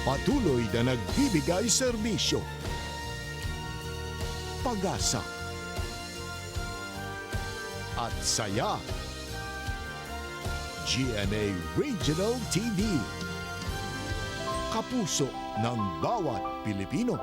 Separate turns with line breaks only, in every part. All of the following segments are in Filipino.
Patuloy na nagbibigay serbisyo. Pag-asa at saya. GMA Regional TV. Kapuso ng bawat Pilipino.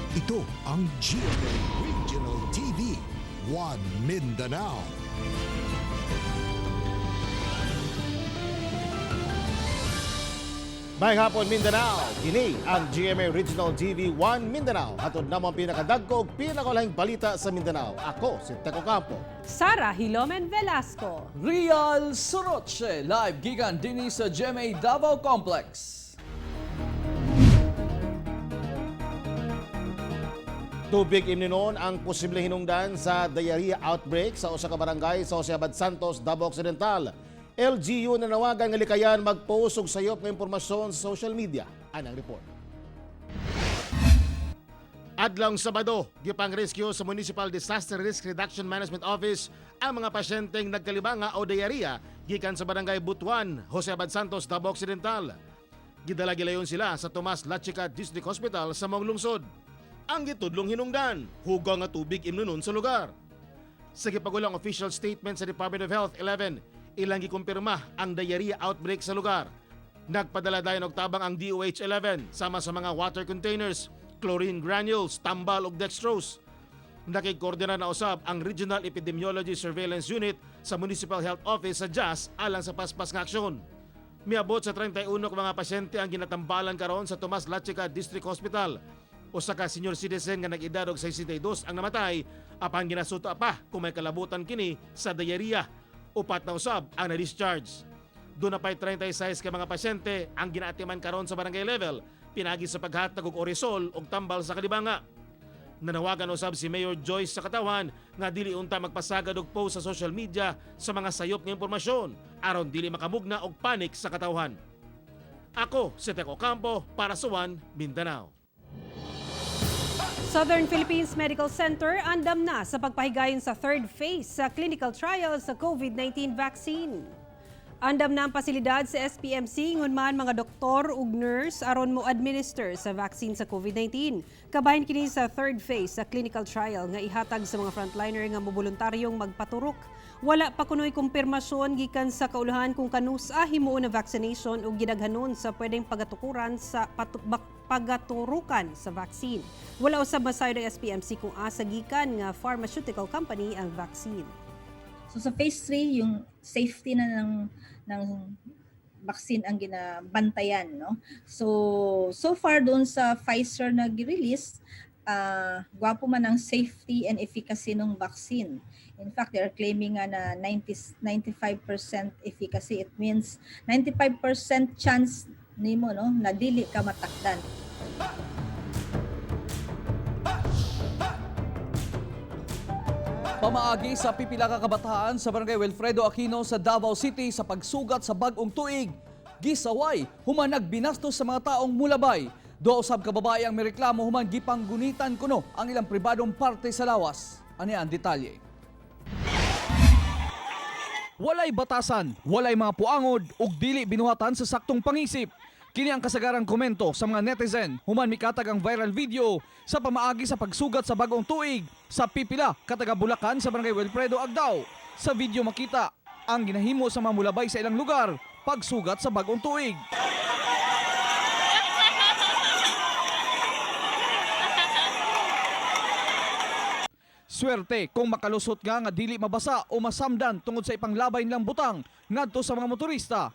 Ito ang GMA Regional TV, One Mindanao.
Mayang hapon Mindanao, kini ang GMA Regional TV 1 Mindanao. Atod namang pinakadagko ug pinakalahing balita sa Mindanao. Ako si Teco Campo.
Sara Hilomen Velasco.
Real Soroche, live gigan dinhi sa GMA Davao Complex.
Tubig imninon ang posibleng hinungdan sa diarrhea outbreak sa usa ka barangay sa Santos, Davao Occidental. LGU nanawagan nga likayan mag-post og sayop nga impormasyon sa social media. Anang report. Adlang Sabado, gipang-rescue sa Municipal Disaster Risk Reduction Management Office ang mga pasyenteng nagkalibanga o diarrhea gikan sa barangay Butuan, Santos, Davao Occidental. Gidala gilayon sila sa Tomas Lachica District Hospital sa maong lungsod. Ang gitudlong hinungdan, hugaw nga tubig imnunon sa lugar. Sa gipagulang official statement sa Department of Health 11, ilang gikumpirma ang diarrhea outbreak sa lugar. Nagpadala dayon og tabang ang DOH-11 sama sa mga water containers, chlorine granules, tambal ug dextrose. Nakikoordina na usab ang Regional Epidemiology Surveillance Unit sa Municipal Health Office sa JAS alang sa paspas nga aksyon. Miabot sa 31 ka mga pasyente ang ginatambalan karon sa Tomas Lachica District Hospital. Usa ka senior citizen nga nag-edad og 62 ang namatay apan ginasuta pa kung may kalabutan kini sa diarrhea. Upat na usab ang na-discharge. Doon na pa'y 36 ka mga pasyente ang ginaatiman karon sa barangay level, pinagi sa paghatag og orisol og tambal sa kalibanga. Nanawagan usab si Mayor Joyce sa katawan nga dili unta magpasagad og post sa social media sa mga sayop nga impormasyon aron dili makamugna og panik sa katawhan. Ako si Teco Campo para sa One Mindanao.
Southern Philippines Medical Center andam na sa pagpahigayon sa third phase sa clinical trial sa COVID-19 vaccine. Andam na ang pasilidad sa SPMC ngun man mga doktor ug nurse aron mo administer sa vaccine sa COVID-19. Kabahin kini sa third phase sa clinical trial nga ihatag sa mga frontliner nga moboluntaryong magpaturok. Wala pa kunoy kumpirmasyon gikan sa kaulahan kung kanusa himuon na vaccination o gidaghanon sa pwedeng pagatukuran sa pagaturukan sa vaccine. Wala usab masayo ng SPMC kung asa gikan nga pharmaceutical company ang vaccine.
So sa phase 3 yung safety na ng vaccine ang ginabantayan, no. So far doon sa Pfizer na gi-release, gwapo man ang safety and efficacy ng vaccine. In fact, they are claiming na 95% efficacy. It means 95% chance nimo, no, na dili ka matakdan.
Pamaagi sa pipila ka kabataan sa Barangay Wilfredo Aquino sa Davao City sa pagsugat sa bag-ong tuig. Gisaway, human nagbinastos sa mga taong mulabay. Duha usab ka babae ang mireklamo human gipanggunitan kuno ang ilang pribadong parte sa lawas. Ani ang detalye. Walay batasan, walay mga puangod ug dili binuhatan sa saktong pangisip. Kini ang kasagarang komento sa mga netizen human mikatag ang viral video sa pamaagi sa pagsugat sa bagong tuig sa pipila kataga Bulacan sa barangay Wilfredo, Agdao. Sa video makita ang ginahimo sa mga mulabay sa ilang lugar pagsugat sa bagong tuig. Swerte kung makalusot nga dili mabasa o masamdan tungod sa ipanglabay nilang butang ngadto sa mga motorista.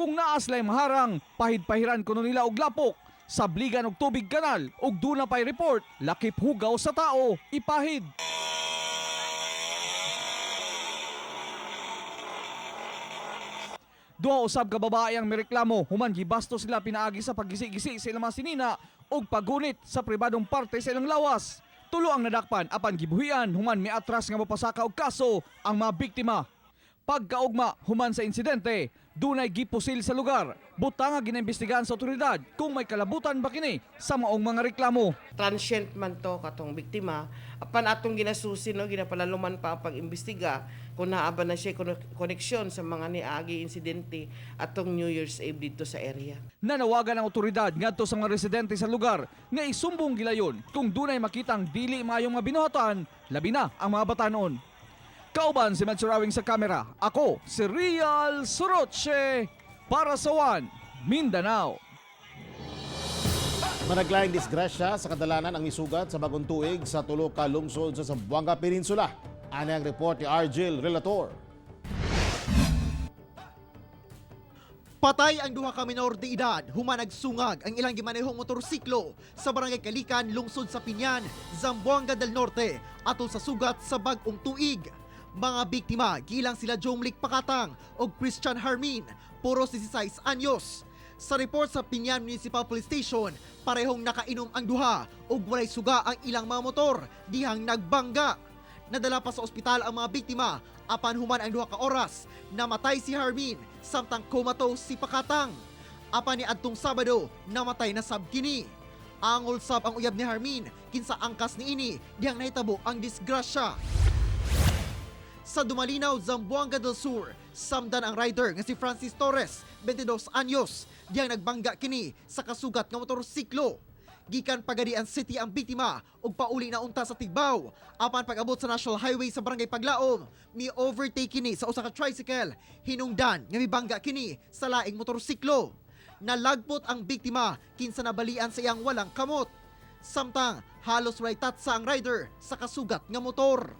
Kung naas lay maharang, pahid-pahiran kuno nila og lapok, sabligan og tubig kanal ug duna pay report, lakip hugaw sa tao, ipahid. Duha usab ka babae ang mireklamo human gibasto sila pinaagi sa paggisi-gisi sa ilang mga sinina ug paggunit sa pribadong parte sa ilang lawas. Tulo ang nadakpan apan gibuhian human miatras nga mapasaka og kaso ang mga biktima. Pagkaugma human sa insidente, dunay gipusil sa lugar. Butang nga ginaimbestigahan sa otoridad kung may kalabutan ba kini sa maong mga reklamo.
Transient man to katong biktima, apan atong ginasusin no ginapalaluman pa ang pag-imbestiga kung naaba na siya koneksyon sa mga niagi insidente atong New Year's Eve dito sa area.
Nanawagan ang otoridad ngadto sa mga residente sa lugar nga isumbong gilayon kung dunay makitang dili maayong mga binuhatan, labi na ang mga batanon. Kauban si Matsurawing sa kamera, ako si Real Soroche para sa One Mindanao.
Managlaing disgrasya sa kadalanan ang misugat sa bagong tuig sa tulo ka lungsod sa Zamboanga Peninsula. Ano ang report ni Argel Relator?
Patay ang duha ka minor de edad, human nagsungag ang ilang gimanehong motorsiklo sa barangay Kalikan, lungsod sa Pinyan, Zamboanga del Norte, atol sa sugat sa bagong tuig. Mga biktima, gilang sila Jomlik Pakatang o Christian Harmin, puros 16 anyos. Sa report sa Pinyan Municipal Police Station, parehong nakainom ang duha o walay suga ang ilang mga motor, dihang nagbangga. Nadala pa sa ospital ang mga biktima, apan human ang duha ka oras, namatay si Harmin, samtang comatose si Pakatang. Apan ni adtong Sabado, namatay na sab kini. Angol sab ang uyab ni Harmin, kinsa angkas ni ini, dihang nahitabo ang disgrasya. Sa Dumalinaw, Zamboanga del Sur, samdan ang rider nga si Francis Torres, 22 anyos, diyang nagbangga kini sa kasugat nga motorsiklo. Gikan Pagadian City ang biktima ug pauli na unta sa Tigbaw. Apan pag-abot sa National Highway sa Barangay Paglaom, mi-overtake kini sa usa ka tricycle. Hinungdan nga mibangga kini sa laing motorsiklo. Nalagpot ang biktima kinsa nabalian sa iyang walang kamot. Samtang halos walay tatsa ang rider sa kasugat nga motor.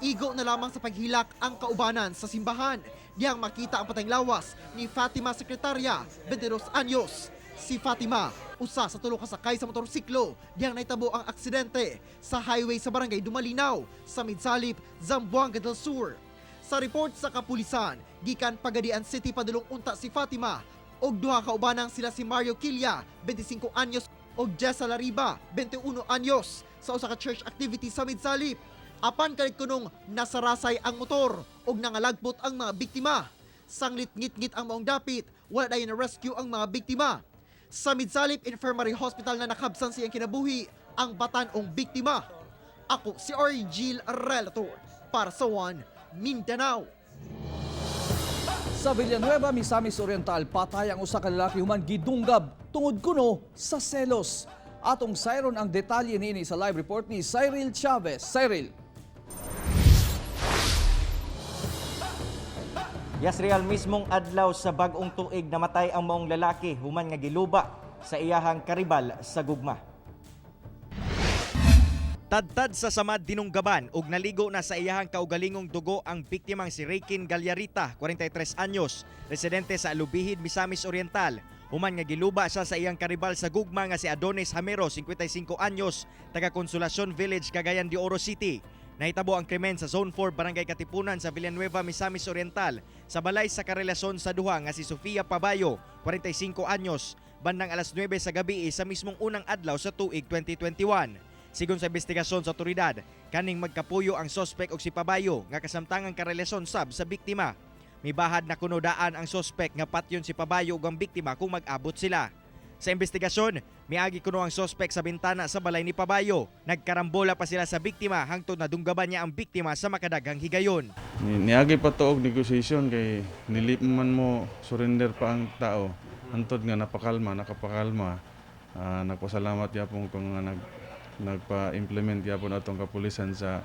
Igo na lamang sa paghilak ang kaubanan sa simbahan. Diyang makita ang patayng lawas ni Fatima Sekretarya, 22 anyos. Si Fatima, usa sa tulo ka sakay sa motorsiklo, diyang naitabo ang aksidente sa highway sa barangay Dumalinaw, sa Midsalip, Zamboanga del Sur. Sa report sa kapulisan, gikan Pagadian City padulong unta si Fatima, og duha ka ubanang sila si Mario Quilla, 25 anyos, og Jessa Lariba, 21 anyos, sa usa ka church activity sa Midsalip. Apan kalit kunong nasarasay ang motor og nangalagpot ang mga biktima. Sanglit ngit-ngit ang maong dapit, wala dayon na rescue ang mga biktima. Sa Midsalip Infirmary Hospital na nakabsan siyang kinabuhi ang batanong biktima. Ako si Argel Relator para sa One Mindanao.
Sa Villanueva, Misamis Oriental, patay ang usa ka lalaki human gidunggab tungod kuno sa selos. Atong sayron ang detalye niini sa live report ni Cyril Chavez. Cyril.
Yes, Real, mismong adlaw sa bagong tuig namatay ang maong lalaki human nga giluba sa iyahang karibal sa gugma. Tadtad sa samad dinunggaban ug naligo na sa iyahang kaugalingong dugo ang biktimang si Raykin Galyarita, 43 anyos, residente sa Alubihid, Misamis Oriental. Human nga giluba siya sa iyang karibal sa gugma nga si Adonis Hamero, 55 anyos, taga Consolacion Village, Cagayan de Oro City. Nahitabo ang krimen sa Zone 4 Barangay Katipunan sa Villanueva, Misamis Oriental sa balay sa karelasyon sa duha nga si Sofia Pabayo, 45 anyos, bandang alas 9 sa gabi sa mismong unang adlaw sa tuig 2021. Sigon sa investigasyon sa otoridad, kaning magkapuyo ang sospek og si Pabayo nga kasamtangang karelasyon sab sa biktima. Mibahad na kunodaan ang sospek nga patyon si Pabayo ug ang biktima kung mag-abot sila. Sa investigasyon, miagi kuno ang sospek sa bintana sa balay ni Pabayo. Nagkarambola pa sila sa biktima hangtod na dunggaban niya ang biktima sa makadaghang higayon.
Niagi pa to og negotiation kay nilip man mo surrender pa ang tao. Hantod nga nakapakalma. Nagpasalamat yapon kung nagpa-implement yapon atong kapulisan sa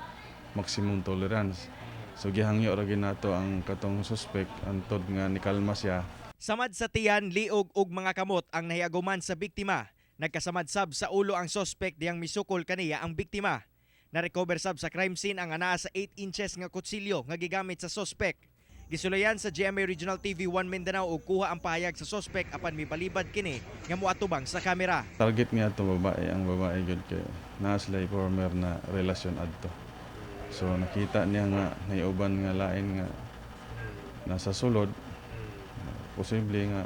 maximum tolerance. So gihangyo ra ginato ang katong suspect hantod nga nikalma siya.
Samad sa tiyan, liog ug mga kamot ang nahiaguman sa biktima. Nagkasamad sab sa ulo ang suspect diyang misukol kaniya ang biktima. Na-recover sab sa crime scene ang anaa sa 8 inches nga kutsilyo nga gigamit sa suspect. Gisulayan sa GMA Regional TV 1 Mindanao ug kuha ang pahayag sa suspect apan mibalibad kini nga moatubang sa kamera.
Target niya itong babae, ang babae gud kay naa sila former na relasyon adto. So nakita niya nga naiuban nga lain nga nasa sulod. Posible nga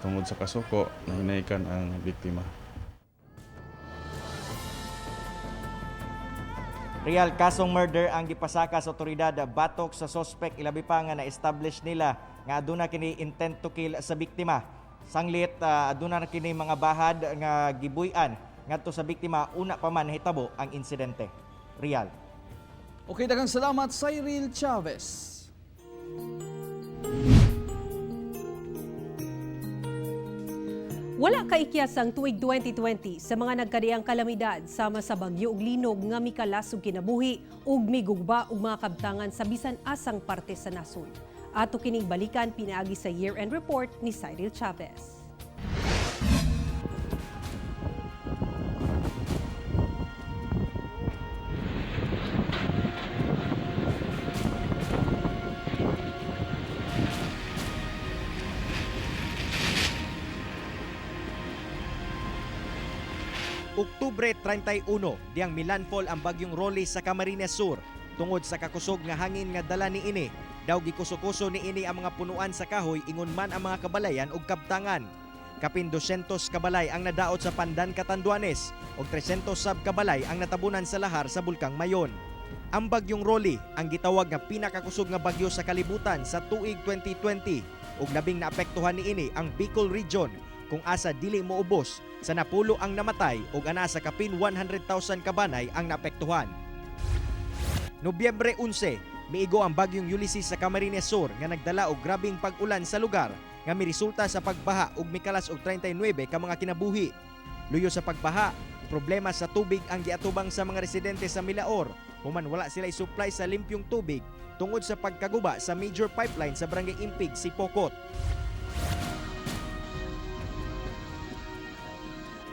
tungod sa kasuko na hinaykan ang biktima.
Real kasong murder ang gipasaka sa otoridad batok sa suspect ilabi pa nga na-establish nila nga aduna kini intent to kill sa biktima. Sanglit aduna na kini mga bahad nga gibuy-an ngadto sa biktima una pa man hitabo ang insidente. Real.
Okay, daghang salamat Cyril Chavez.
Wala kaikyas ang tuig 2020 sa mga nagkadiyang kalamidad sama sa bagyo ug linog nga mikalas og kinabuhi ug migugba og mga kabtangan sa bisan asang parte sa nasod. Ato kining balikan pinaagi sa year-end report ni Cyril Chavez.
Oktubre 31, diyang milandfall ang bagyong Rolly sa Camarines Sur. Tungod sa kakusog nga hangin nga dala ni ini, daw gikuso-kuso ni ini ang mga punuan sa kahoy ingon man ang mga kabalayan ug kabtangan. Kapin 200 kabalay ang nadaot sa Pandan, Catanduanes ug 300 sab kabalay ang natabunan sa lahar sa Bulkang Mayon. Ang bagyong Rolly ang gitawag nga pinakakusog nga bagyo sa kalibutan sa tuig 2020 ug labing naapektuhan ni ini ang Bicol Region kung asa dili moubos sa napulo ang namatay ug ana sa kapin 100,000 kabanay ang naapektuhan. Nobyembre 11, miigo ang bagyong Ulysses sa Camarines Sur nga nagdala og grabing pag-ulan sa lugar nga miresulta sa pagbaha ug mikalas og 39 ka mga kinabuhi. Luyo sa pagbaha, problema sa tubig ang giatubang sa mga residente sa Milaor human wala sila supply sa limpyong tubig tungod sa pagkaguba sa major pipeline sa Barangay Impig, Sipokot.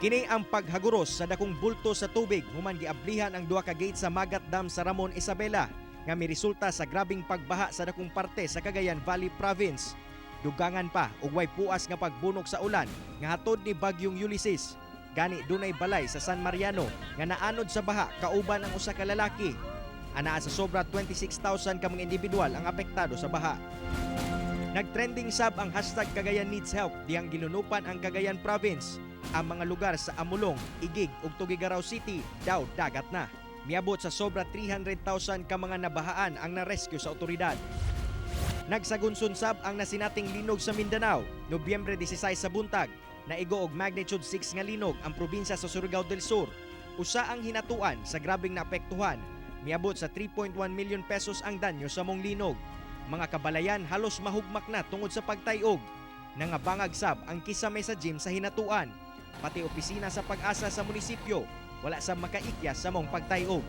Kini ang paghaguros sa dakong bulto sa tubig human giablihan ang duha ka gate sa Magat Dam sa Ramon Isabela nga miresulta sa grabing pagbaha sa dakong parte sa Cagayan Valley Province. Dugangan pa og way puas nga pagbunok sa ulan nga hatod ni bagyong Ulysses. Gani dunay balay sa San Mariano nga naanod sa baha kauban ang usa ka lalaki. Anaa sa sobra 26,000 ka mga individual ang apektado sa baha. Nagtrending sab ang hashtag Cagayan Needs Help diyang ginunupan ang Cagayan Province. Ang mga lugar sa Amulong, Igig ug Tugigaraw City daw dagat na. Miabot sa sobra 300,000 ka mga nabahaan ang na-rescue sa otoridad. Nagsagunsunsab ang nasinating linog sa Mindanao, Nobyembre 16 sa buntag. Naigo og magnitude 6 nga linog ang probinsya sa Surigao del Sur. Usa ang hinatuan sa grabing naapektuhan. Miabot sa 3.1 million pesos ang danyo sa mong linog. Mga kabalayan halos mahugmak na tungod sa pagtayog. Nangabangag sab ang kisame sa gym sa hinatuan. Pati opisina sa pag-asa sa munisipyo, wala sa makaikyas sa mong pagtayog.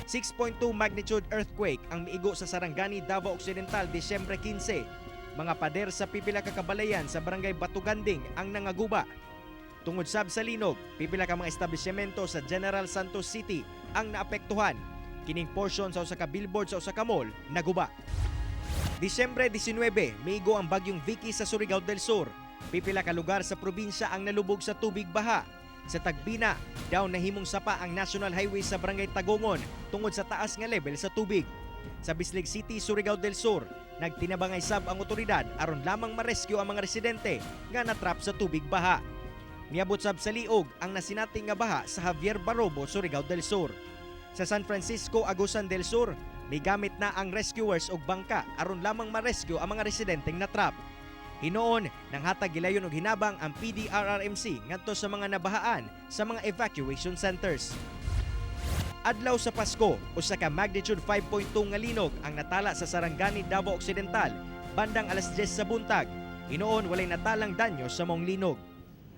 6.2 magnitude earthquake ang miigo sa Sarangani, Davao Occidental, Disyembre 15. Mga pader sa pipila ka kabalayan sa Barangay Batuganding ang nangaguba. Tungod sab sa linog, pipila ka mga establishmento sa General Santos City ang naapektuhan. Kining portion sa usa ka billboard sa usa ka mall naguba. Disyembre 19, miigo ang bagyong Vicky sa Surigao del Sur. Pipila ka lugar sa probinsya ang nalubog sa tubig baha. Sa Tagbina, daw nahimong sapa ang National Highway sa Barangay Tagongon tungod sa taas nga level sa tubig. Sa Bislig City, Surigao del Sur, nagtinabangay sab ang otoridad aron lamang ma-rescue ang mga residente nga natrap sa tubig baha. Miabot sab sa liog ang nasinating nga baha sa Javier Barobo, Surigao del Sur. Sa San Francisco, Agusan del Sur, may gamit na ang rescuers og bangka aron lamang ma-rescue ang mga residenteng natrap. Hinoon nang hatag gilayon og hinabang ang PDRRMC ngadto sa mga nabahaan sa mga evacuation centers. Adlaw sa Pasko, usa ka magnitude 5.2 nga linog ang natala sa Sarangani, Davao Occidental bandang alas 10 sa buntag. Hinoon walay natalang danyo sa mong linog.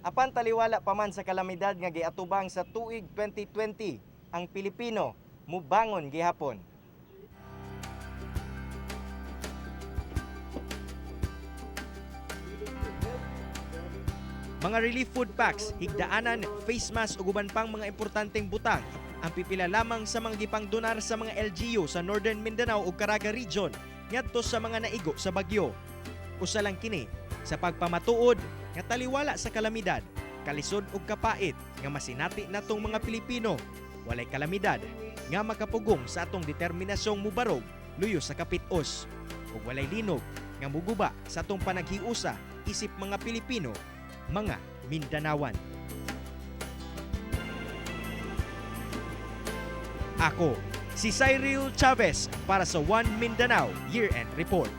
Apan taliwala pa man sa kalamidad nga giatubang sa tuig 2020, ang Pilipino mubangon gihapon. Mga relief food packs, higdaanan, face mask ug uban pang mga importanteng butang ang pipila lamang sa mga gipangdonar sa mga LGU sa Northern Mindanao ug Caraga Region ngadto sa mga naigo sa bagyo. Usa lang kini sa pagpamatuod nga taliwala sa kalamidad, kalisod ug kapait nga masinati natong mga Pilipino. Walay kalamidad nga makapugong sa atong determinasyong mubarog luyo sa kapit-os ug walay linog nga muguba sa atong panaghiusa isip mga Pilipino, mga Mindanawan. Ako, si Cyril Chavez para sa One Mindanao Year-End Report.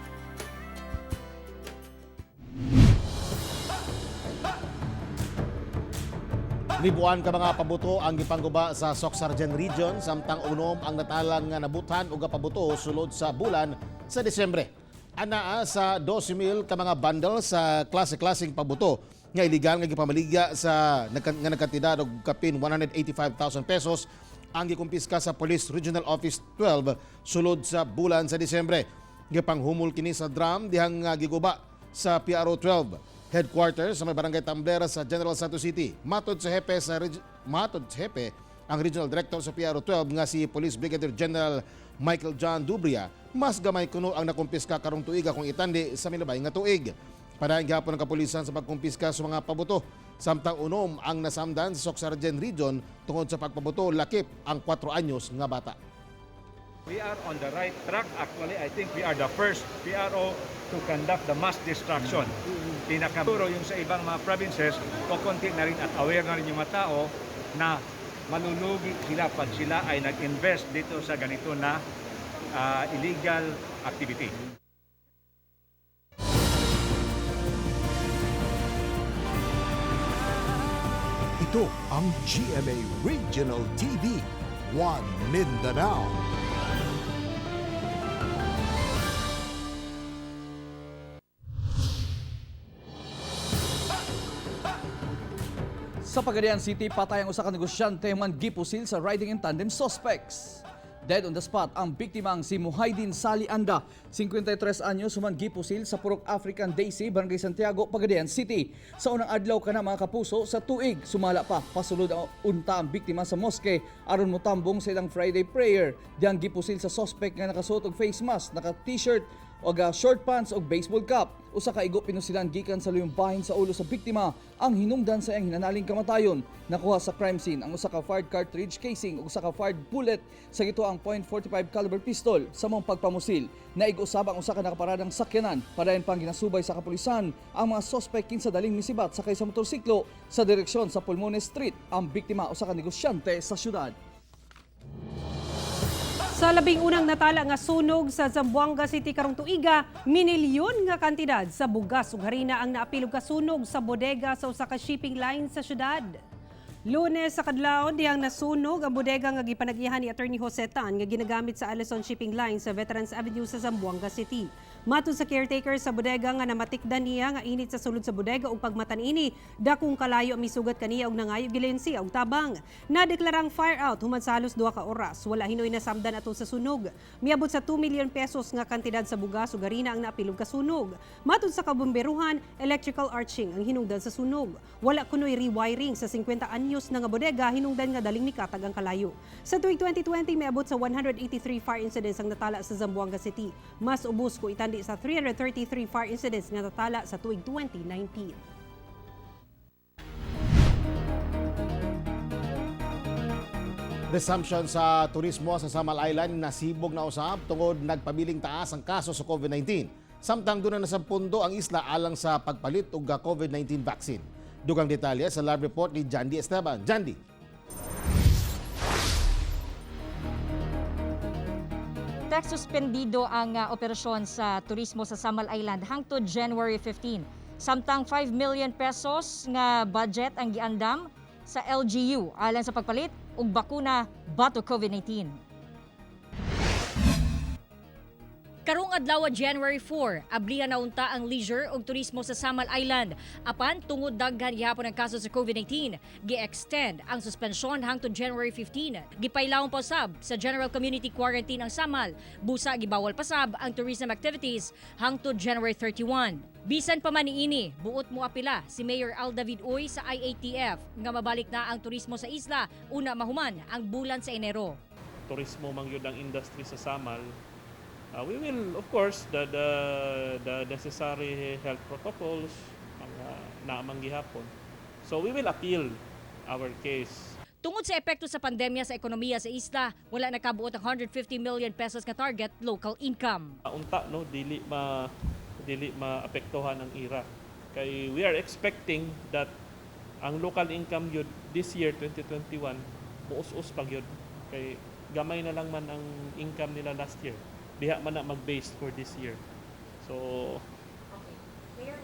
Libuan ka mga pabuto ang gipangguba sa Socsargen Region samtang unom ang natalang nga nabutan ug pabuto sulod sa bulan sa Disyembre. Anaa sa 12,000 ka mga bundle sa klase-klaseng pabuto nga iligan nga gipamaligya sa nagkantidad og kapin 185,000 pesos ang gikumpiska sa Police Regional Office 12 sulod sa bulan sa Disyembre. Gipanghumol kini sa drum dihang giguba sa PRO 12 headquarters sa may barangay Tamblera sa General Santos City. Matod sa hepe ang Regional Director sa PRO 12 nga si Police Brigadier General Michael John Dubria, mas gamay kuno ang nakumpiska karong tuiga kung itandi sa milabay nga tuig. Padayon gihapon ng kapulisan sa pagkumpiska sa mga pabuto. Samtang unom ang nasamdan sa Socsargen Region tungod sa pagpabuto lakip ang 4 anyos nga bata.
We are on the right track. Actually, I think we are the first PRO to conduct the mass destruction. Pinakaburo yung sa ibang mga provinces, kukunti na rin at aware na rin yung mga tao na malulugi sila pag sila ay nag-invest dito sa ganito na illegal activity.
Ito ang GMA Regional TV, One Mindanao.
Sa Pagadian City, patay ang usa ka negosyante man gipusil sa riding in tandem suspects. Dead on the spot ang biktimang si Muhaydin Sali Anda, 53 anyos, human gipusil sa Purok African Daisy, Barangay Santiago, Pagadian City. Sa unang adlaw kana mga kapuso sa tuig, sumala pa pasulod ang unta ang biktima sa moske aron motambong sa ilang Friday prayer. Diyang gipusil sa suspect nga nakasuot og face mask, naka-t-shirt o short pants o baseball cap. Usa ka igo pinusilan gikan sa luyong bahin sa ulo sa biktima ang hinungdan sa iyang hinanaling kamatayon. Nakuha sa crime scene ang usa ka fired cartridge casing ug usa ka fired bullet sa gituang .45 caliber pistol. Sa mong pagpamusil, naig-usab ang usa ka nakaparadang sakyanan. Padayon pang ginasubay sa kapulisan ang mga suspect kinsa daling misibat sakay sa motorsiklo sa direksyon sa Pulmones Street. Ang biktima usa ka negosyante sa syudad.
Sa labing unang natala nga sunog sa Zamboanga City karong tuiga, minilyon nga kantidad sa bugas ug harina ang naapilog ka sunog sa bodega sa usa ka shipping line sa syudad. Lunes sa kadlawon dihang nasunog ang bodega nga gipanagihan ni Attorney Jose Tan nga ginagamit sa Alison Shipping Line sa Veterans Avenue sa Zamboanga City. Matod sa caretaker sa bodega nga namatikdan niya nga init sa sulod sa bodega ug pagmatan ini, dakong kalayo misugat kaniya og nangayo gilayon siya og tabang. Nadeklarang fire out human sa halos 2 ka oras. Wala hinoy nasamdan ato sa sunog. Miabot sa 2 million pesos nga kantidad sa bugas ug harina ang naapilog ka sunog. Matod sa kabomberuhan, electrical arching ang hinungdan sa sunog. Wala kunoy rewiring sa 50 anyos na nga bodega hinungdan nga daling mikatag ang kalayo. Sa tuig 2020 miabot sa 183 fire incidents ang natala sa Zamboanga City. Mas ubos ko itandi sa 333 fire incidents nga natala sa tuig 2019.
Resumption sa turismo sa Samal Island nasibog na usab tungod nagpabiling taas ang kaso sa COVID-19. Samtang doon na sa pundo ang isla alang sa pagpalit og COVID-19 vaccine. Dugang detalye sa live report ni Jandy Esteban. Jandy.
Suspendido ang operasyon sa turismo sa Samal Island hangtod January 15. Samtang 5 million pesos nga budget ang giandam sa LGU alang sa pagpalit og bakuna batok COVID-19. Karong adlawa January 4, ablihan na unta ang leisure ug turismo sa Samal Island. Apan tungod daghan gihapon ang kaso sa COVID-19, gi-extend ang suspensyon hangtod January 15. Gipailawon pa sab sa General Community Quarantine ang Samal. Busa gibawal pa sab ang tourism activities hangtod January 31. Bisan pa man niini, buot mo apila si Mayor Al David Uy sa IATF nga mabalik na ang turismo sa isla una mahuman ang bulan sa Enero.
Turismo man yun ang industry sa Samal. We will, of course, the necessary health protocols naamang gihapon. So we will appeal our case.
Tungod sa epekto sa pandemya sa ekonomiya sa isla, wala nakabuot ang 150 million pesos ka target local income.
Unta no, dili maapektuhan ang IRA. Kay we are expecting that ang local income yun this year 2021 muus-us pag yun. Kay gamay na lang man ang income nila last year. Diha man na mag-base for this year. So,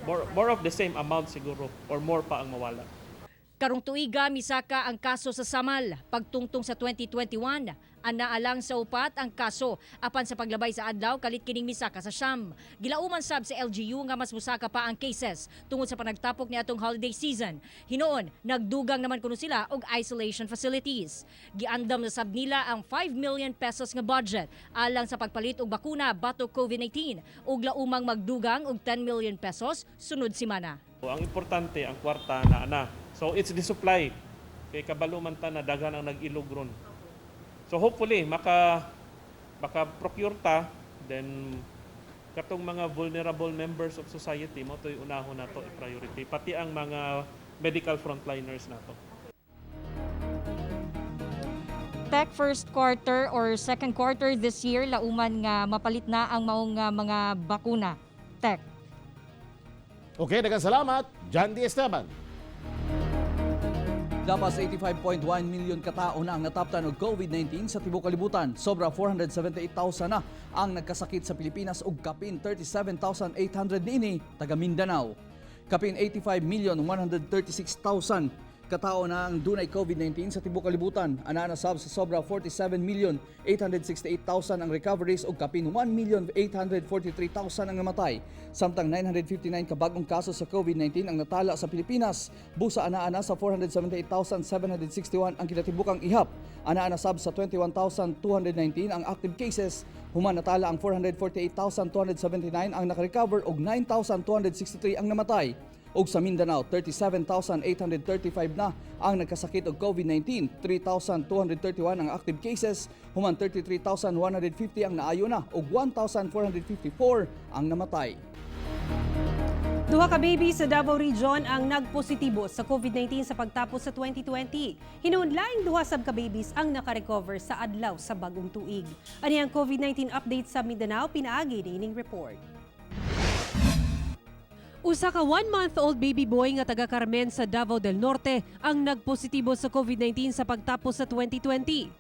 more of the same amount siguro or more pa ang mawala.
Karong tuiga, misaka ang kaso sa Samal. Pagtungtong sa 2021, anaalang sa upat ang kaso apan sa paglabay sa adlaw kalit kining misaka sa Siyam. Gilauman sab sa LGU nga mas musaka pa ang cases tungod sa panagtapok ni atong holiday season. Hinoon, nagdugang naman kuno sila og isolation facilities. Giandam na sab nila ang 5 million pesos nga budget alang sa pagpalit og bakuna batok COVID-19 ug laumang magdugang og 10 million pesos sunod semana.
Ang importante ang kwarta na ana. So it's the supply. Kay kabalo man ta na daghan ang nag-ilog ron. So hopefully maka-procure ta, then katong mga vulnerable members of society mo to'y unahon na to i-priority, pati ang mga medical frontliners na to.
Tech first quarter or second quarter this year, lauman nga mapalit na ang maong mga bakuna. Tech.
Okay, daghang salamat, John D. Esteban.
Dapat 85.1 million katao na ang nataptan og COVID-19 sa tibuok kalibutan. Sobra 478,000 na ang nagkasakit sa Pilipinas ug kapin 37,800 niini taga Mindanao. Kapin 85,136,000 katao na ang dunay COVID-19 sa tibuok kalibutan. Ana sab sa sobra 47,868,000 ang recoveries ug kapin 1,843,000 ang namatay. Samtang 959 ka bagong kaso sa COVID-19 ang natala sa Pilipinas. Busa ana sa 478,761 ang kinatibukang ihap. Ana sab sa 21,219 ang active cases. Human natala ang 448,279 ang nakarecover ug 9,263 ang namatay. Og sa Mindanao, 37,835 na ang nagkasakit og COVID-19, 3,231 ang active cases, human 33,150 ang naayo na ug 1,454 ang namatay.
Duha ka baby sa Davao Region ang nagpositibo sa COVID-19 sa pagtapos sa 2020. Hinunlaing duha sab ka babies ang nakarecover sa adlaw sa bagong tuig. Ani ang COVID-19 update sa Mindanao, pinaagi nining report. Usa ka 1-month-old baby boy nga taga Carmen sa Davao del Norte ang nagpositibo sa COVID-19 sa pagtapos sa 2020.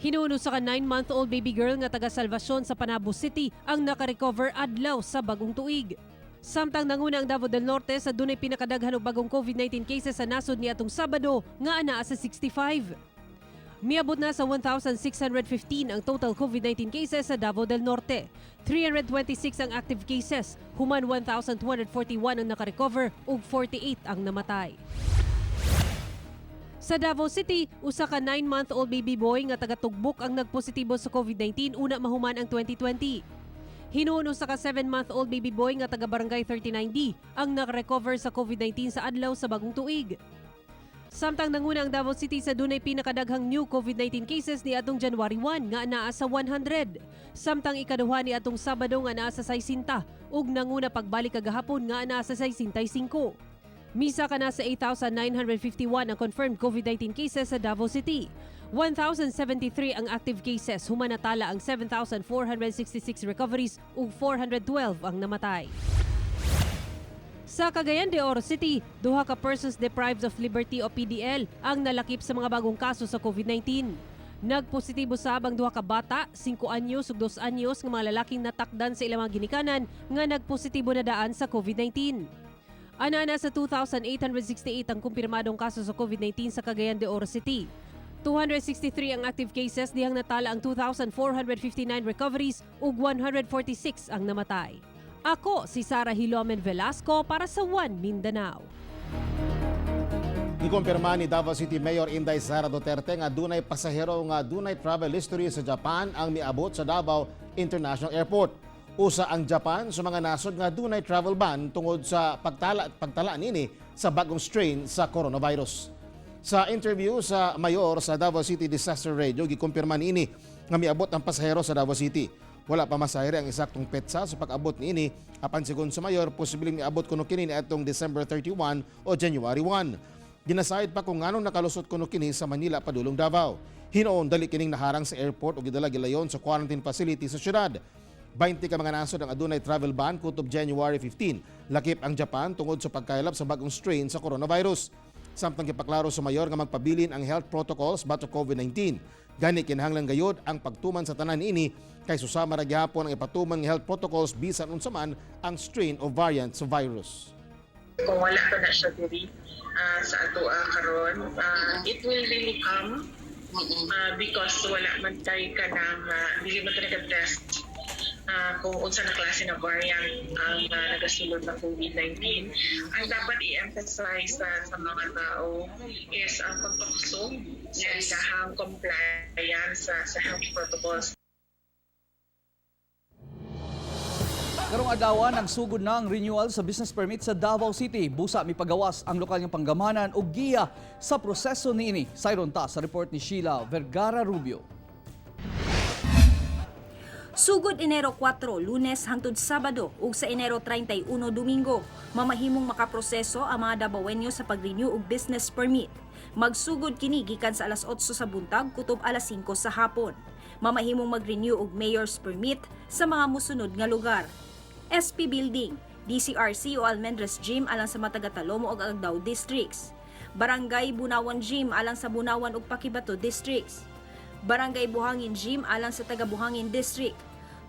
Hinuno sa ka 9-month-old baby girl nga taga Salvacion sa Panabo City ang nakarecover adlaw sa bagong tuig. Samtang nanguna ang Davao del Norte sa dunay pinakadaghan og bagong COVID-19 cases sa nasod niadtong Sabado nga anaa sa 65. Miabot na sa 1,615 ang total COVID-19 cases sa Davao del Norte. 326 ang active cases, human 1,241 ang nakarecover ug 48 ang namatay. Sa Davao City, usa ka 9-month-old baby boy nga taga-Tugbok ang nagpositibo sa COVID-19 una mahuman ang 2020. Hinuno sa ka 7-month-old baby boy nga taga-Barangay 39D ang nakarecover sa COVID-19 sa adlaw sa bagong tuig. Samtang nanguna ang Davao City sa dunay pinakadaghang new COVID-19 cases ni atong January 1 nga anaa sa 100. Samtang ikaduha ni atong Sabado nga anaa sa 60 ug nanguna pagbalik kagahapon nga anaa sa 65. Misa ka na sa 8,951 ang confirmed COVID-19 cases sa Davao City. 1,073 ang active cases, human natala ang 7,466 recoveries ug 412 ang namatay. Sa Cagayan de Oro City, duha ka persons deprived of liberty o PDL ang nalakip sa mga bagong kaso sa COVID-19. Nagpositibo sab ang duha ka bata, 5 anyos ug 2 anyos nga mga lalaking natakdan sa ilang mga ginikanan nga nagpositibo na daan sa COVID-19. Anana sa 2,868 ang kumpirmadong kaso sa COVID-19 sa Cagayan de Oro City. 263 ang active cases, dihang natala ang 2,459 recoveries ug 146 ang namatay. Ako si Sara Hilomen Velasco para sa One Mindanao.
Gikumpirma ni Davao City Mayor Inday Sara Duterte nga dunay pasahero nga dunay travel history sa Japan ang miabot sa Davao International Airport. Usa ang Japan sa mga nasod nga dunay travel ban tungod sa pagtala nini sa bagong strain sa coronavirus. Sa interview sa mayor sa Davao City Disaster Radio, gikumpirma niini nga miabot ang pasahero sa Davao City. Wala pa masahero ang eksaktong petsa sa pag-abot niini, apan sigon sa mayor posibleng miabot kuno kini atong December 31 o January 1. Ginasayad pa kung anong nakalusot kuno kini sa Manila padulong Davao. Hinoon dali kining naharang sa airport o gidala gilayon sa quarantine facility sa syudad. 20 ka mga nasod ang adunay travel ban kutob January 15. Lakip ang Japan tungod sa pagkailap sa bagong strain sa coronavirus. Samtang gipaklaro sa mayor nga magpabilin ang health protocols batok COVID-19. Gani kinahanglan gayud ang pagtuman sa tanan ini kay susama ra gyapon ang ipatuman nga health protocols bisan unsa man ang strain o variant sa virus.
Kung wala pa na siya diri sa ato karon, it will really come because wala man tayo ka ng dili man tayo test kung unsa na klase na variant ang nagasulod ng COVID-19. Ang dapat i-emphasize sa mga tao is ang pagpakusog sa ilahang compliance sa health protocols.
Karong adlaw nagsugod na ang renewal sa business permit sa Davao City. Busa mipagawas ang lokal nga panggamanan ug giya sa proseso niini. Sayron ta sa report ni Sheila Vergara Rubio.
Sugod Enero 4, Lunes hangtod Sabado ug sa Enero 31, Domingo, mamahimong makaproseso ang mga Davaoenyo sa pag-renew og business permit. Magsugod kini gikan sa alas 8 sa buntag kutob alas 5 sa hapon. Mamahimong mag-renew og mayor's permit sa mga musunod nga lugar: SP Building, DCRC o Almendres Gym alang sa Matagatalomo ug Agdao Districts, Barangay Bunawan Gym alang sa Bunawan ug Pakibato Districts, Barangay Buhangin Gym alang sa taga Buhangin District,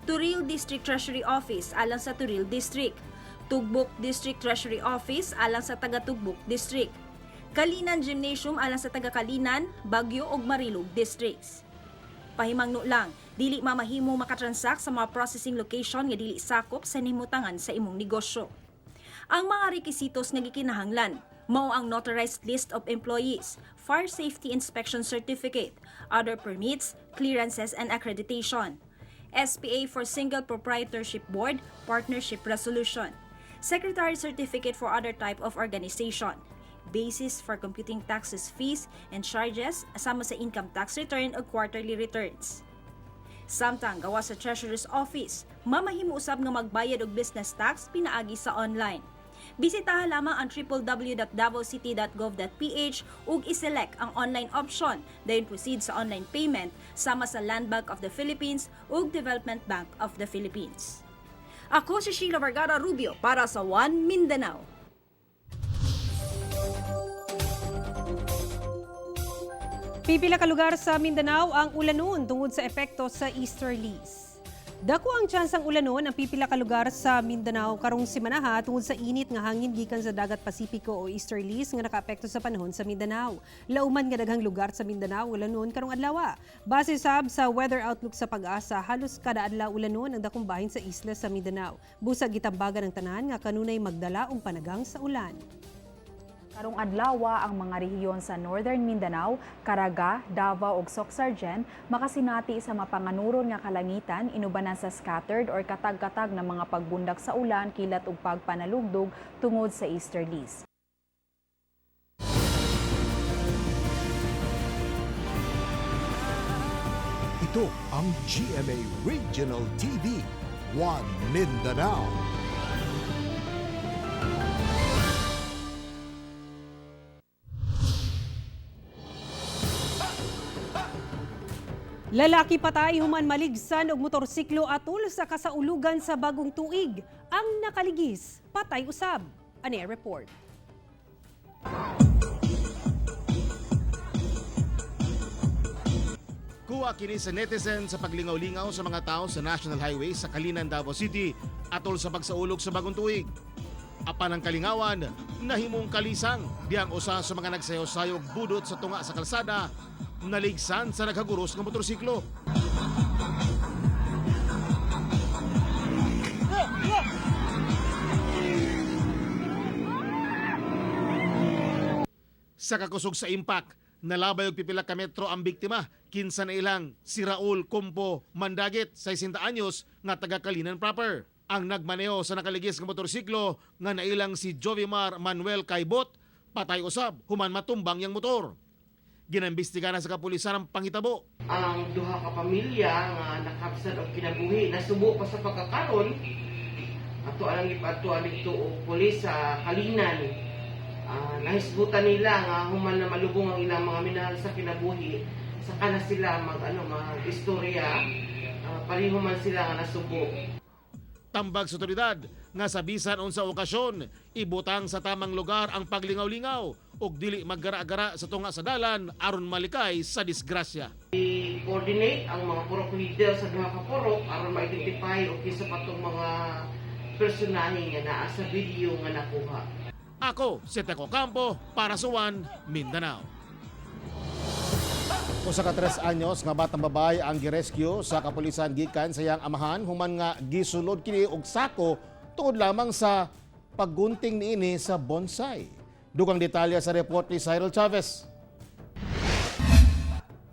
Turil District Treasury Office alang sa Turil District, Tugbok District Treasury Office alang sa taga Tugbok District, Kalinan Gymnasium alang sa taga Kalinan, Baguio ug Marilog Districts. Pahimangno lang, dili mamahimo makatransact sa mga processing location nga dili sakop sa nimutangan sa imong negosyo. Ang mga rekisitos nga gikinahanglan mao ang notarized list of employees, fire safety inspection certificate, other permits, clearances and accreditation, SPA for Single Proprietorship Board, Partnership Resolution, Secretary Certificate for other type of organization, basis for computing taxes, fees, and charges asama sa income tax return o quarterly returns. Samtang gawa sa Treasurer's Office, mamahimo usab nga magbayad og business tax pinaagi sa online. Bisitaha lamang ang www.davocity.gov.ph ug iselect ang online option, then proceed sa online payment sama sa Land Bank of the Philippines ug Development Bank of the Philippines. Ako si Sheila Vergara Rubio para sa One Mindanao.
Pipila ka lugar sa Mindanao ang ulanon tungod sa epekto sa easterlies. Dako ang tsansang ulanon ang pipila ka lugar sa Mindanao karong simanaha tungod sa init nga hangin gikan sa dagat Pasipiko o easterlies nga nakaapekto sa panahon sa Mindanao. Lauman nga daghang lugar sa Mindanao ulanon karong adlaw. Base sab sa weather outlook sa Pag-asa, halos kada adlaw ulanon ang dakong bahin sa isla sa Mindanao. Busag gitambagan ng tanan nga kanunay magdala og panagang sa ulan.
Karong adlaw ang mga rehiyon sa Northern Mindanao, Caraga, Davao ug Socsargen makasinati sa mapanganuron nga kalangitan inubanan sa scattered or katag-katag na mga pagbundak sa ulan, kilat ug pagpanalugdog tungod sa easterlies.
Ito ang GMA Regional TV, One Mindanao.
Lalaki patay human maligsan og motorsiklo atol sa kasaulugan sa bagong tuig. Ang nakaligis, patay usab. Ania report.
Kuha kini sa netizen sa paglingaw-lingaw sa mga tao sa National Highway sa Kalinan, Davao City atol sa pagsaulog sa bagong tuig. Apan ang kalingawan, nahimong kalisang diyang usa sa mga nagsayosayog budot sa tunga sa kalsada, naligsan sa naghaguros ng motorsiklo. Sa kakusog sa impact, nalabay og pipila ka metro ang biktima, kinsa na ilang si Raul Compo Mandagit, 60 anyos, nga taga Kalinan proper. Ang nagmaneho sa nakaligis nga motorsiklo nga nailang si Jovimar Manuel Caibot, patay usab human matumbang yang motor. Ginambestiga na sa kapulisan ang panghitabo.
Ang duha ka pamilya nga nakapsat og kinabuhi nasubo pa sa pagkakaron. Ato ang ipatuan dito og pulis sa Kalinan. Nahisgutan nila nga human na malubong ang ilang mga minahal sa kinabuhi, saka na sila mag-istorya, pareho man sila nga nasubo.
Tambag sa otoridad nga sa bisan unsa okasyon, ibutang sa tamang lugar ang paglingaw-lingaw ug dili maggara-gara sa tunga sa dalan aron malikay sa disgrasya.
I-coordinate ang mga purok leader sa duha ka purok aron ma-identify og kisa patong mga personahe nga naa sa video nga nakuha.
Ako, si Teco Campo, para sa One Mindanao. Usa ka 3 anyos nga batang babae ang girescue sa kapulisan gikan sa iyang amahan human nga gisulod kini og sako tungod lamang sa paggunting niini sa bonsai. Dugang detalye sa report ni Cyril Chavez.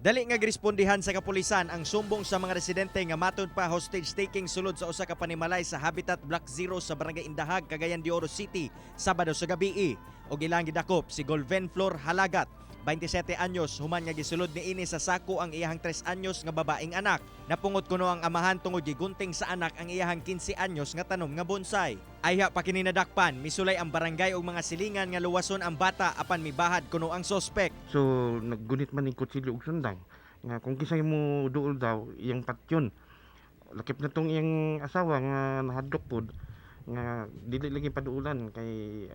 Dali nga girespondihan sa kapulisan ang sumbong sa mga residente nga matud pa hostage taking sulod sa usa ka panimalay sa Habitat Block 0 sa Barangay Indahag, Cagayan de Oro City, Sabado sa gabi. Og ilang gidakop si Golven Flor Halagat, 27 anyos, human nga gisulod niini sa sako ang iyahang 3 anyos nga babaeng anak. Napungot kuno ang amahan tungod gigunting sa anak ang iyahang 15 anyos nga tanom nga bonsai. Ayha pa kini nadakpan, misulay ang barangay og mga silingan nga luwason ang bata apan mibahad kuno ang sospek.
So naggunit man ning kutsilyo og sundang nga kung kisay mo duol daw iyang patyon. Lakip na tong iyang asawa nga nahadlok pod nga dili lagi paduulan kay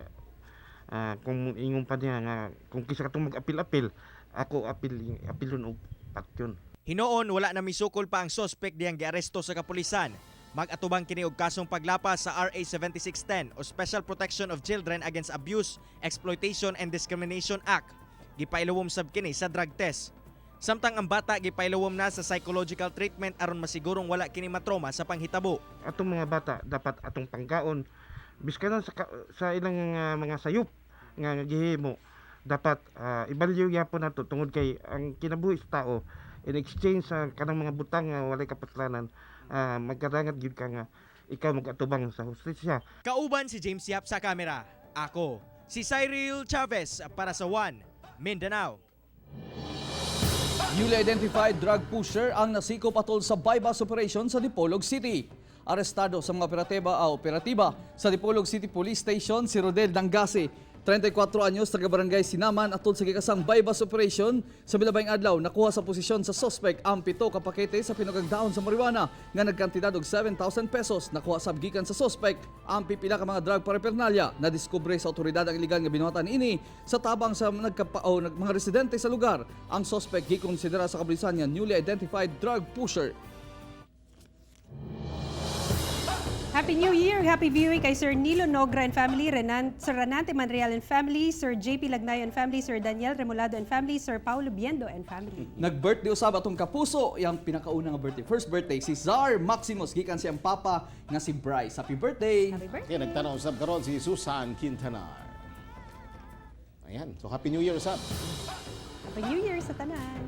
kung ingon pa niya nga kung kisa katong mag-apil-apil, ako apilon og patyon.
Hinoon wala na misukol pa ang sospek diyang giaresto sa kapulisan. Mag-atubang kini og kasong paglapa sa RA 7610 o Special Protection of Children Against Abuse, Exploitation and Discrimination Act. Gipailawom sab kini sa drug test. Samtang ang bata gipailawom na sa psychological treatment aron masigurong wala kini matroma sa panghitabo.
Atong mga bata dapat atong pangkaon biskanan sa ilang mga sayop nga gihimo dapat ibalyo gyapon nato tungod kay ang kinabuhi sa tao in exchange sa kanang mga butang nga walay kapaslanan magkarangat gyud ka nga ikaw magatubang sa hustisya.
Kauban si James Yap sa kamera. Ako si Cyril Chavez para sa One Mindanao.
Newly identified drug pusher ang nasikop atol sa bypass operation sa Dipolog City. Arestado sa mga operatiba sa Dipolog City Police Station si Rodel Dangase, 34 anyos, taga-barangay Sinaman, atol sa gikasang bypass operation sa milabayng adlaw. Nakuha sa posisyon sa suspect ang 7 ka pakete sa pinagagdaon sa marijuana nga nagkantidad og 7,000 pesos. Nakuha sab gikan sa suspect ang pipila ka mga drug paraphernalia. Nadiskubre sa otoridad ang iligan nga binuhatan ini sa tabang sa mga residente sa lugar. Ang suspect gikonsidera sa kapulisan nga newly identified drug pusher.
Happy New Year! Happy viewing kay Sir Nilo Nogra and family, Sir Renante Manreal and family, Sir JP Lagnayo and family, Sir Daniel Remolado and family, Sir Paulo Biendo and family.
Nag-birthday usab atong kapuso, yung pinakauna nga birthday. First birthday si Zar Maximus, gikan siyang papa nga si Bryce. Happy birthday!
Happy birthday!
Okay, nagtanaw usab karon si Susan Quintanar. Ayan, so Happy New Year usab.
Happy New Year sa tanan!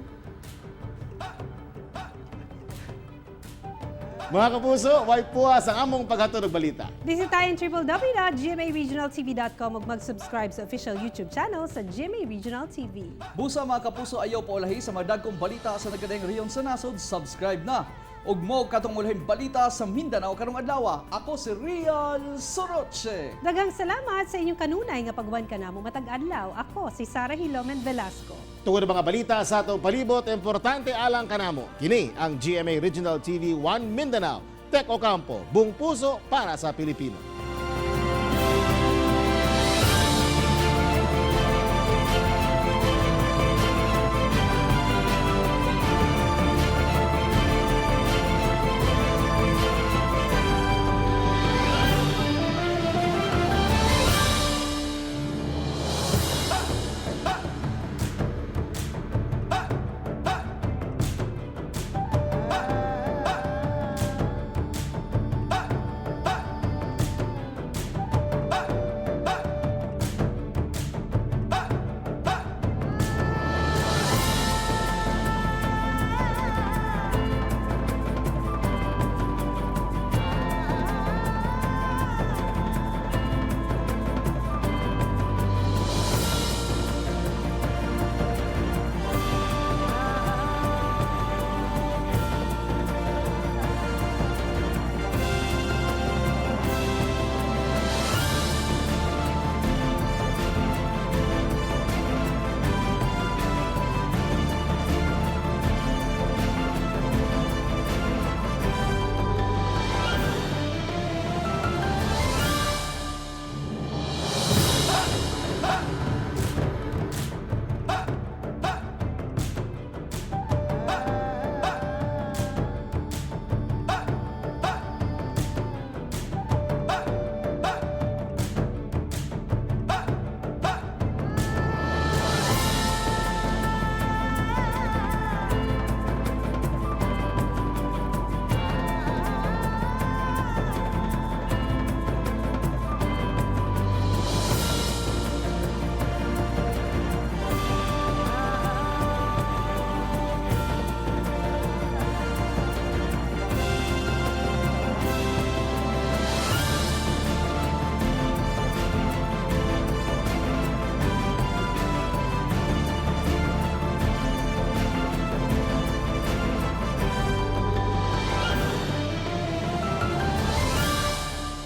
Mga kapuso, way puwas ang among paghatod og balita.
Bisitahin www.gmaregionaltv.com ug mag-subscribe sa official YouTube channel sa GMA Regional TV.
Busa mga kapuso, ayaw paulahi sa mga dagkong balita sa nagadayang rehiyon sa nasod, subscribe na. Ug mo katong ulahing balita sa Mindanao karong adlaw. Ako si Rian Soroche.
Daghang salamat sa inyong kanunay nga pagwan kanamo matag adlaw. Ako si Sara Hilomen Velasco.
Tungod mga balita sa atong palibot, importante alang kanamo. Kini ang GMA Regional TV 1 Mindanao. Tek Ocampo, buong puso para sa Pilipino.